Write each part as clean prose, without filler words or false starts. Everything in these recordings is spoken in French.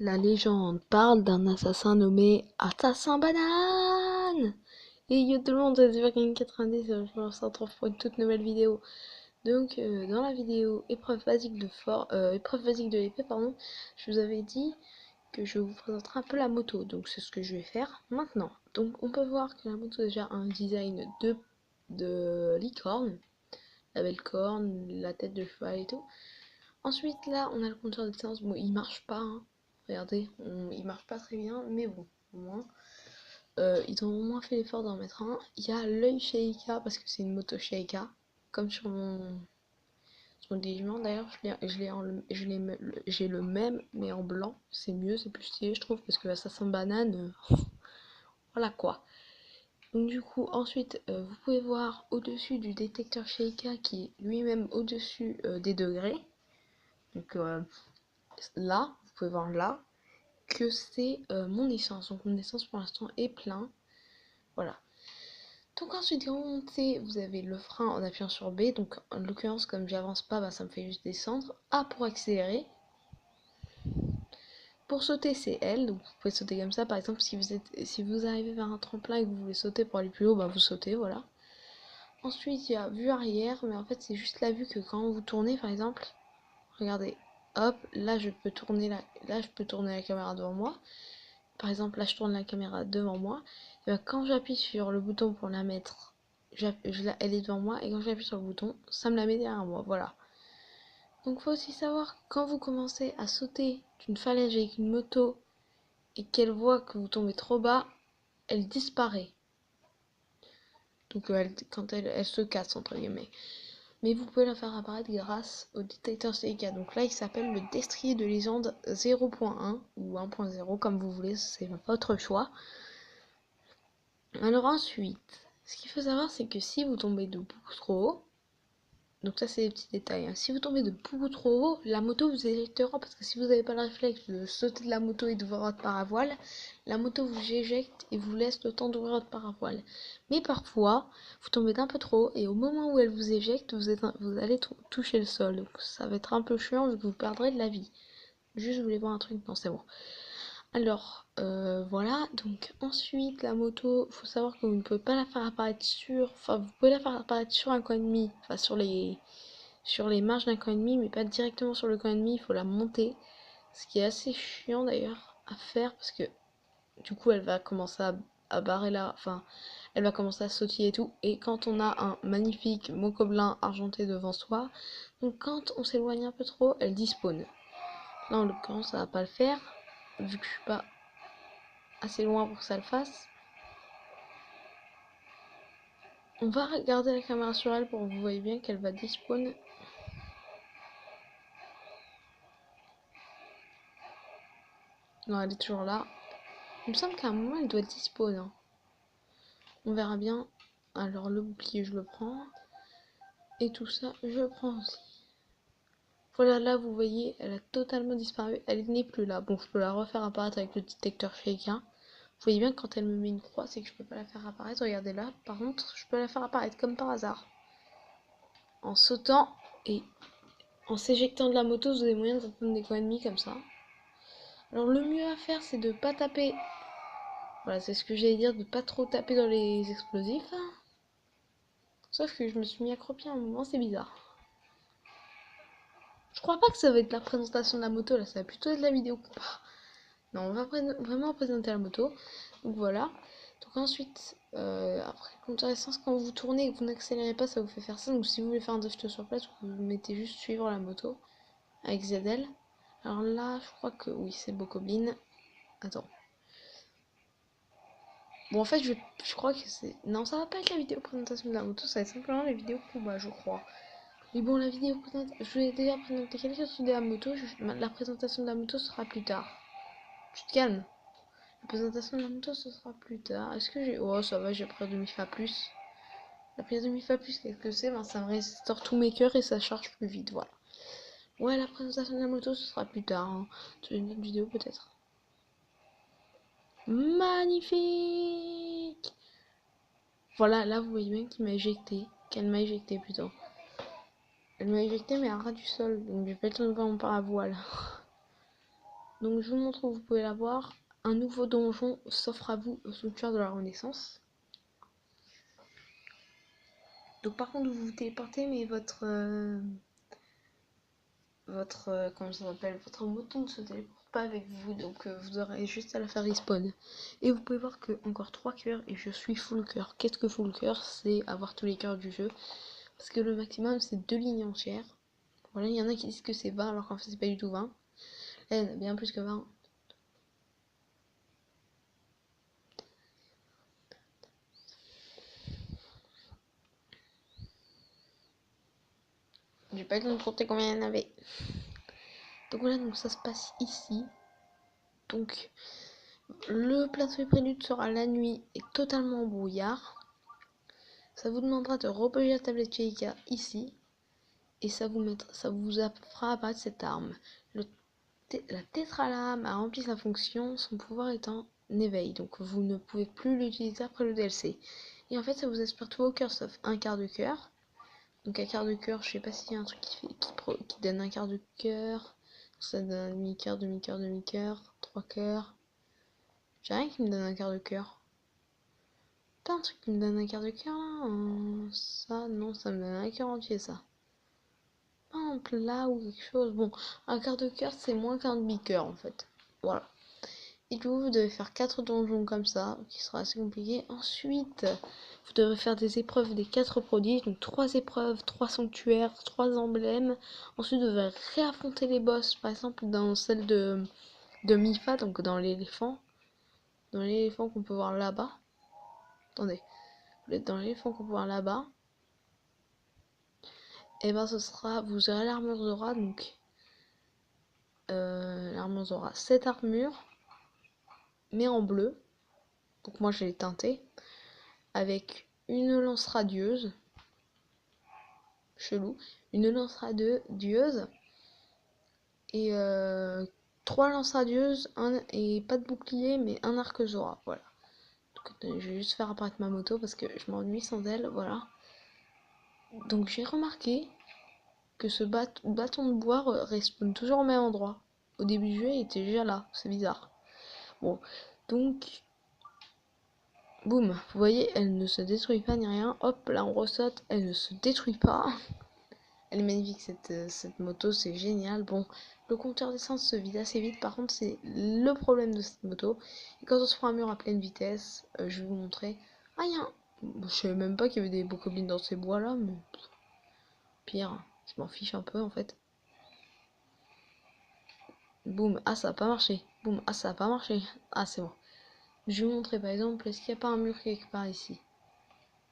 La légende parle d'un assassin nommé Assassin Banane. Et yo tout le monde, c'est Super90, je me retrouve pour une toute nouvelle vidéo. Donc dans la vidéo épreuve basique de l'épée, pardon, je vous avais dit que je vous présenterai un peu la moto. Donc c'est ce que je vais faire maintenant. Donc on peut voir que la moto a déjà un design de licorne, la belle corne, la tête de cheval et tout. Ensuite, là, on a le compteur d'essence. Bon, il marche pas, hein. Regardez, il marche pas très bien, mais bon, au moins. Ils ont au moins fait l'effort d'en mettre un. Il y a l'œil Sheikah, parce que c'est une moto Sheikah. Comme sur mon Digimon, d'ailleurs, j'ai le même, mais en blanc. C'est mieux, c'est plus stylé, je trouve, parce que Assassin Banane, voilà quoi. Donc du coup, ensuite, vous pouvez voir au-dessus du détecteur Sheikah, qui est lui-même au-dessus des degrés. Donc là, vous pouvez voir là que c'est mon essence. Donc mon essence pour l'instant est plein. Voilà. Donc ensuite, quand vous montez, vous avez le frein en appuyant sur B. Donc en l'occurrence, comme j'avance pas, bah, ça me fait juste descendre. A pour accélérer. Pour sauter, c'est L. Donc vous pouvez sauter comme ça. Par exemple, si vous arrivez vers un tremplin et que vous voulez sauter pour aller plus haut, bah, vous sautez, voilà. Ensuite, il y a vue arrière, mais en fait, c'est juste la vue que quand vous tournez, par exemple, regardez, hop, là je peux tourner la caméra devant moi. Par exemple, là je tourne la caméra devant moi. Et bien, quand j'appuie sur le bouton pour la mettre, elle est devant moi. Et quand j'appuie sur le bouton, ça me la met derrière moi. Voilà. Donc, il faut aussi savoir, quand vous commencez à sauter d'une falaise avec une moto et qu'elle voit que vous tombez trop bas, elle disparaît. Donc, quand elle se casse, entre guillemets. Mais vous pouvez la faire apparaître grâce au détecteur Seika. Donc là, il s'appelle le destrier de légende 0.1 ou 1.0, comme vous voulez, c'est votre choix. Alors ensuite, ce qu'il faut savoir, c'est que si vous tombez de beaucoup trop haut, donc ça c'est des petits détails, hein. Si vous tombez de beaucoup trop haut, la moto vous éjectera, parce que si vous n'avez pas le réflexe de sauter de la moto et d'ouvrir votre paravoile, la moto vous éjecte et vous laisse le temps d'ouvrir votre paravoile. Mais parfois, vous tombez d'un peu trop haut et au moment où elle vous éjecte, vous allez toucher le sol. Donc ça va être un peu chiant vu que vous perdrez de la vie. Juste, je voulais voir un truc, non c'est bon. Alors, voilà, donc ensuite la moto, faut savoir que vous ne pouvez pas la faire apparaître enfin vous pouvez la faire apparaître sur un coin ennemi, enfin sur les marges d'un coin ennemi, mais pas directement sur le coin ennemi, il faut la monter, ce qui est assez chiant d'ailleurs à faire parce que du coup elle va commencer à barrer là, enfin elle va commencer à sautiller et tout, et quand on a un magnifique Mocoblin argenté devant soi, donc quand on s'éloigne un peu trop, elle despawn. Là en l'occurrence ça va pas le faire, vu que je suis pas assez loin pour que ça le fasse. On va regarder la caméra sur elle pour que vous voyez bien qu'elle va despawn. Non, elle est toujours là. Il me semble qu'à un moment elle doit despawn, hein. On verra bien. Alors le bouclier je le prends. Et tout ça je prends aussi. Voilà, là vous voyez, elle a totalement disparu. Elle n'est plus là. Bon, je peux la refaire apparaître avec le détecteur Sheikah. Vous voyez bien que quand elle me met une croix, c'est que je peux pas la faire apparaître. Regardez là, par contre, je peux la faire apparaître comme par hasard. En sautant et en s'éjectant de la moto, vous avez moyen d'atteindre des coins ennemis comme ça. Alors le mieux à faire, c'est de pas taper. Voilà, c'est ce que j'allais dire, de pas trop taper dans les explosifs. Sauf que je me suis mis accroupi à un moment, c'est bizarre. Je crois pas que ça va être la présentation de la moto, là, ça va plutôt être la vidéo compas. Non, on va vraiment présenter la moto. Donc voilà. Donc ensuite, après le compteur essence, quand vous tournez et que vous n'accélérez pas, ça vous fait faire ça. Donc si vous voulez faire un drift sur place, vous mettez juste suivre la moto avec ZL. Alors là, je crois que oui, c'est Bokoblin. Attends. Bon, en fait, je crois que c'est... Non, ça va pas être la vidéo présentation de la moto, ça va être simplement la vidéo combat, je crois. Mais bon, la vidéo présentation... Je vais déjà présenter quelque chose de la moto. La présentation de la moto sera plus tard. Tu te calmes. La présentation de la moto, ce sera plus tard. Est-ce que j'ai... Oh, ça va, j'ai pris demi-fa plus. La prise demi-fa plus, qu'est-ce que c'est? Ben, ça me restaure tous mes cœurs et ça charge plus vite, voilà. Ouais, la présentation de la moto, ce sera plus tard, hein. Sur une autre vidéo, peut-être. Magnifique! Voilà, là vous voyez bien qu'il m'a éjecté, qu'elle m'a éjecté plutôt. Elle m'a éjecté mais à ras du sol, donc j'ai pas le temps de voir mon paravoile. Donc je vous montre où vous pouvez l'avoir. Un nouveau donjon s'offre à vous au sanctuaire de la Renaissance. Donc par contre vous vous téléportez, mais votre comment ça s'appelle, votre moto ne se téléporte pas avec vous, donc vous aurez juste à la faire respawn. Et vous pouvez voir que encore 3 cœurs et je suis full cœur. Qu'est-ce que full cœur? C'est avoir tous les cœurs du jeu, parce que le maximum c'est 2 lignes entières. Voilà, il y en a qui disent que c'est 20 alors qu'en fait c'est pas du tout 20. Là il y en a bien plus que 20. J'ai pas eu le temps de compter combien il y en avait. Donc voilà, donc ça se passe ici. Donc le plateau de prélude sera la nuit et totalement brouillard. Ça vous demandera de reposer la tablette Sheikah ici. Et ça vous fera apparaître cette arme. La tétralame a rempli sa fonction, son pouvoir est en éveil. Donc vous ne pouvez plus l'utiliser après le DLC. Et en fait ça vous aspire tous vos cœurs sauf un quart de cœur. Donc un quart de cœur, je sais pas s'il y a un truc qui donne un quart de cœur. Ça donne un demi-cœur, demi-cœur, demi-cœur, 3 cœurs. J'ai rien qui me donne un quart de cœur. T'as un truc qui me donne un quart de cœur là? Ça, non, ça me donne un cœur entier ça. Pas un plat ou quelque chose. Bon, un quart de cœur c'est moins qu'un demi-cœur en fait. Voilà. Et du coup, vous devez faire 4 donjons comme ça, qui sera assez compliqué. Ensuite, vous devrez faire des épreuves des 4 prodiges. Donc 3 épreuves, 3 sanctuaires, 3 emblèmes. Ensuite, vous devrez réaffronter les boss, par exemple dans celle de Mifa, donc dans l'éléphant. Dans l'éléphant qu'on peut voir là-bas. Attendez. Vous êtes dans l'éléphant qu'on peut voir là-bas. Et ben ce sera, vous aurez l'armure Zora, donc l'armure Zora, 7 armures, mais en bleu. Donc moi je l'ai teinté. Avec une lance radieuse. Chelou. Une lance radieuse. Et 3 lances radieuses. Et pas de bouclier, mais un arc Zora. Voilà. Donc, je vais juste faire apparaître ma moto parce que je m'ennuie sans elle. Voilà. Donc j'ai remarqué que ce bâton de bois respawn toujours au même endroit. Au début du jeu, il était déjà là. C'est bizarre. Bon. Donc boum, vous voyez, elle ne se détruit pas ni rien. Hop, là on ressaute, elle ne se détruit pas. Elle est magnifique cette moto, c'est génial. Bon, le compteur d'essence se vide assez vite, par contre c'est le problème de cette moto. Et quand on se prend un mur à pleine vitesse, je vais vous montrer. Ah, je savais même pas qu'il y avait des bokoblins dans ces bois là, mais pire, je m'en fiche un peu en fait. Boum, ah ça a pas marché. Boum, ah ça a pas marché. Ah c'est bon. Je vais vous montrer par exemple, est-ce qu'il n'y a pas un mur quelque part ici?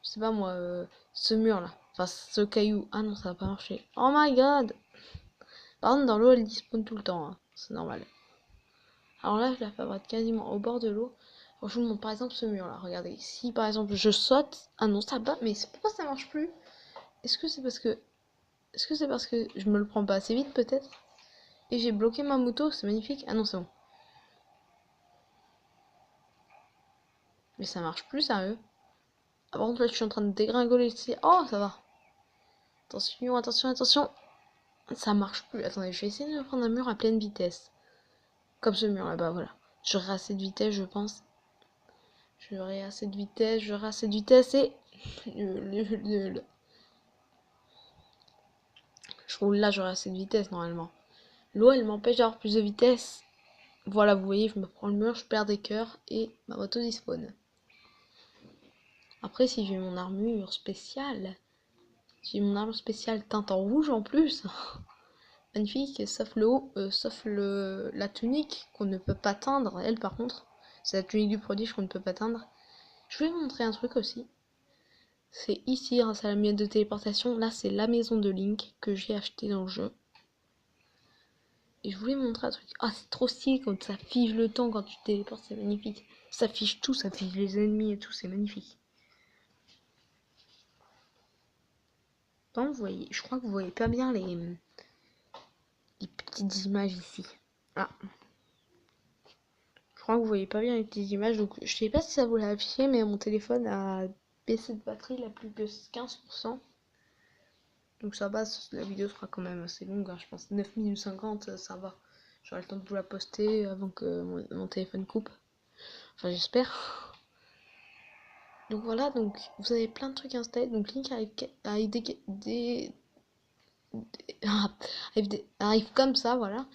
Je sais pas moi, ce mur là. Enfin ce caillou. Ah non, ça va pas marcher. Oh my god! Par contre dans l'eau elle dispone tout le temps, hein. C'est normal. Alors là je la fabrique quasiment au bord de l'eau. Je vous montre par exemple ce mur là, regardez. Si par exemple je saute. Ah non ça bat, mais pourquoi ça marche plus? Est-ce que c'est parce que. Est-ce que c'est parce que je me le prends pas assez vite peut-être? Et j'ai bloqué ma moto, c'est magnifique. Ah non c'est bon. Mais ça marche plus sérieux. Ah, par contre là je suis en train de dégringoler ici. Oh ça va. Attention, attention, attention. Ça marche plus. Attendez, je vais essayer de prendre un mur à pleine vitesse. Comme ce mur là-bas, voilà. J'aurai assez de vitesse, je pense. J'aurai assez de vitesse, j'aurai assez de vitesse et... Je roule là, j'aurai assez de vitesse normalement. L'eau, elle m'empêche d'avoir plus de vitesse. Voilà, vous voyez, je me prends le mur, je perds des cœurs et ma moto despawn. Après, si j'ai mon armure spéciale... Si j'ai mon armure spéciale teinte en rouge en plus... Magnifique, sauf le haut, sauf la tunique qu'on ne peut pas teindre. Elle par contre, c'est la tunique du prodige qu'on ne peut pas teindre. Je voulais vous montrer un truc aussi. C'est ici, grâce à la miette de téléportation. Là, c'est la maison de Link que j'ai acheté dans le jeu. Et je voulais vous montrer un truc. Ah, c'est trop stylé quand ça fige le temps quand tu te téléportes, c'est magnifique. Ça fige tout, ça fige les ennemis et tout, c'est magnifique. Bon, vous voyez, je crois que vous voyez pas bien les petites images ici. Ah. Je crois que vous voyez pas bien les petites images, donc je sais pas si ça vous l'a affiché, mais mon téléphone a baissé de batterie, il a plus que 15%. Donc ça va, la vidéo sera quand même assez longue, hein, je pense 9 minutes 50, ça va. J'aurai le temps de vous la poster avant que mon téléphone coupe. Enfin, j'espère. Donc voilà, donc vous avez plein de trucs installés. Donc Link arrive comme ça, voilà.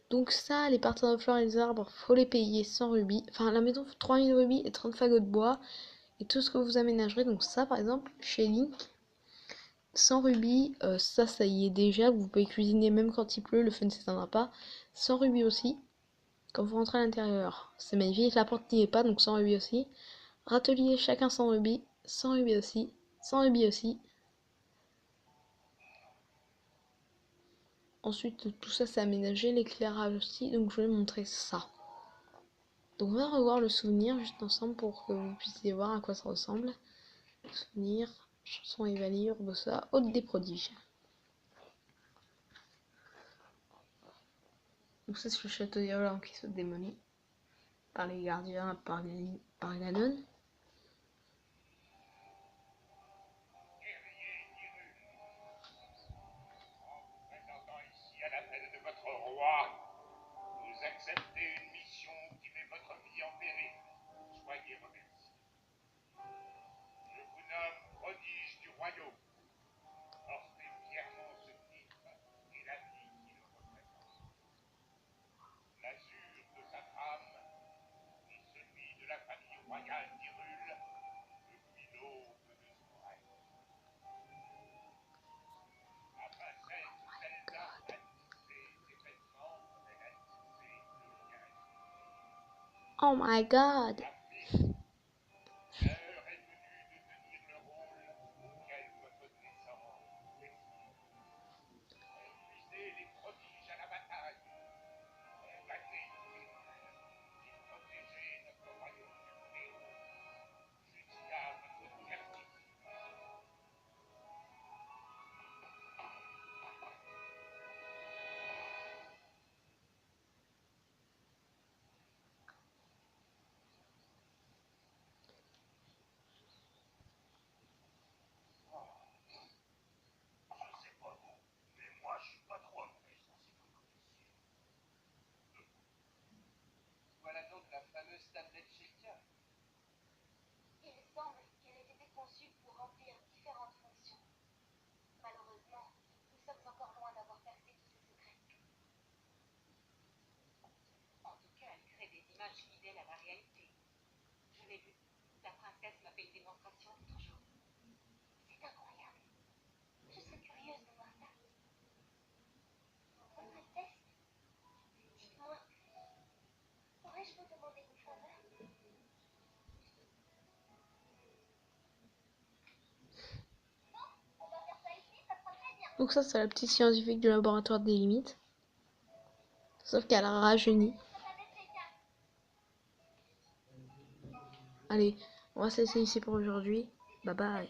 Donc ça, les parties de fleurs et les arbres, faut les payer 100 rubis. Enfin, la maison, 3000 rubis et 30 fagots de bois. Et tout ce que vous aménagerez. Donc ça, par exemple, chez Link, 100 rubis, ça y est déjà. Vous pouvez cuisiner même quand il pleut, le feu ne s'éteindra pas. 100 rubis aussi. Quand vous rentrez à l'intérieur, c'est magnifique. La porte n'y est pas, donc 100 rubis aussi. Râtelier, chacun 100 rubis. 100 rubis aussi. 100 rubis aussi. Ensuite, tout ça c'est aménagé, l'éclairage aussi, donc je vais montrer ça. Donc on va revoir le souvenir juste ensemble pour que vous puissiez voir à quoi ça ressemble. Souvenir, chanson et valire, ça, hôte des prodiges. Donc ça c'est le château d'Irlande qui se démolit par les gardiens, par Ganon. Acceptez une mission qui met votre vie en péril. Soyez remerciés. Je vous nomme prodige du royaume. Portez fièrement ce titre et la vie qui le représente. L'azur de sa trame et celui de la famille royale d'Hyrule depuis l'aube de son règne. La princesse Zelda a tissé ses vêtements, elle a tissé le lien. Oh my god! L'heure est venue de tenir le rôle auquel votre descendance vous destine. Conduisez les prodiges à la bataille. Combattez Hyrule et protégez notre royaume du chaos jusqu'à votre dernier. Je sais pas vous, mais moi je suis pas trop à mon aise dans ces trucs officiels. Voilà donc la fameuse tablette Sheikah. Il semble qu'elle ait été conçue pour remplir différentes fonctions. Malheureusement, nous sommes encore loin d'avoir percé tous ses secrets. En tout cas, elle crée des images fidèles à la réalité. Je l'ai vu. La princesse m'a fait une démonstration l'autre jour. C'est incroyable. Je suis curieuse de voir ça. Votre Altesse, dites-moi, pourrais-je vous demander une faveur? Non, on va faire ça ici, ça sera très bien. Donc ça c'est la petite scientifique du laboratoire des limites. Sauf qu'elle a rajeuni. Allez, on va se laisser ici pour aujourd'hui. Bye bye.